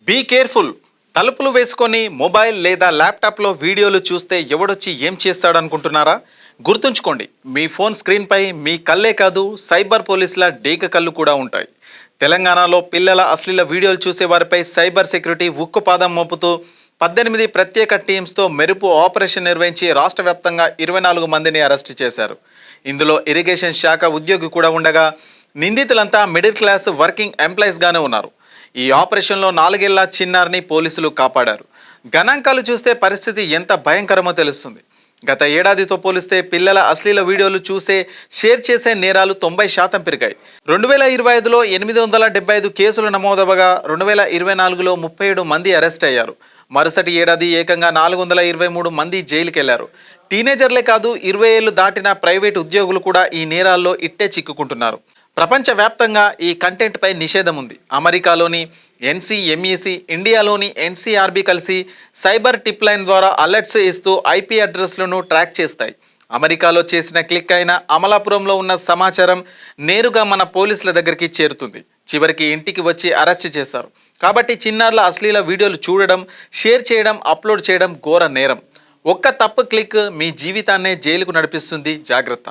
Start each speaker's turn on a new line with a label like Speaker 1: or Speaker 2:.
Speaker 1: Be careful. తలుపులు వేసుకొని mobile లేదా ల్యాప్టాప్లో వీడియోలు చూస్తే ఎవడొచ్చి ఏం చేస్తాడనుకుంటున్నారా? గుర్తుంచుకోండి, మీ ఫోన్ స్క్రీన్పై మీ కళ్ళే కాదు, సైబర్ పోలీసుల డేక కళ్ళు కూడా ఉంటాయి. తెలంగాణలో పిల్లల అశ్లీల వీడియోలు చూసే వారిపై సైబర్ సెక్యూరిటీ ఉక్కుపాదం మోపుతూ 18 ప్రత్యేక టీమ్స్తో మెరుపు ఆపరేషన్ నిర్వహించి రాష్ట్ర వ్యాప్తంగా 24 మందిని అరెస్టు చేశారు. ఇందులో ఇరిగేషన్ శాఖ ఉద్యోగి కూడా ఉండగా నిందితులంతా మిడిల్ క్లాస్ వర్కింగ్ ఎంప్లాయీస్గానే ఉన్నారు. ఈ ఆపరేషన్లో 4 ఏళ్ల చిన్నారిని పోలీసులు కాపాడారు. గణాంకాలు చూస్తే పరిస్థితి ఎంత భయంకరమో తెలుస్తుంది. గత ఏడాదితో పోలిస్తే పిల్లల అశ్లీల వీడియోలు షేర్ చేసే నేరాలు 90% పెరిగాయి. 2025లో 875 కేసులు నమోదవగా 2024లో 37 మంది అరెస్ట్ అయ్యారు. మరుసటి ఏడాది ఏకంగా 423 మంది జైలుకెళ్లారు. టీనేజర్లే కాదు, 20 ఏళ్లు దాటిన ప్రైవేట్ ఉద్యోగులు కూడా ఈ నేరాల్లో ఇట్టే చిక్కుకుంటున్నారు. ప్రపంచవ్యాప్తంగా ఈ కంటెంట్పై నిషేధం ఉంది. అమెరికాలోని ఎన్సీఎంఈసీ, ఇండియాలోని ఎన్సీఆర్బీ కలిసి సైబర్ టిప్ లైన్ ద్వారా అలర్ట్స్ ఇస్తూ ఐపీ అడ్రస్లను ట్రాక్ చేస్తాయి. అమెరికాలో చేసిన క్లిక్ అయిన అమలాపురంలో ఉన్న సమాచారం నేరుగా మన పోలీసుల దగ్గరికి చేరుతుంది. చివరికి ఇంటికి వచ్చి అరెస్ట్ చేశారు. కాబట్టి చిన్నారుల అశ్లీల వీడియోలు చూడడం, షేర్ చేయడం, అప్లోడ్ చేయడం ఘోర నేరం. ఒక్క తప్పు క్లిక్ మీ జీవితాన్నే జైలుకు నడిపిస్తుంది. జాగ్రత్త.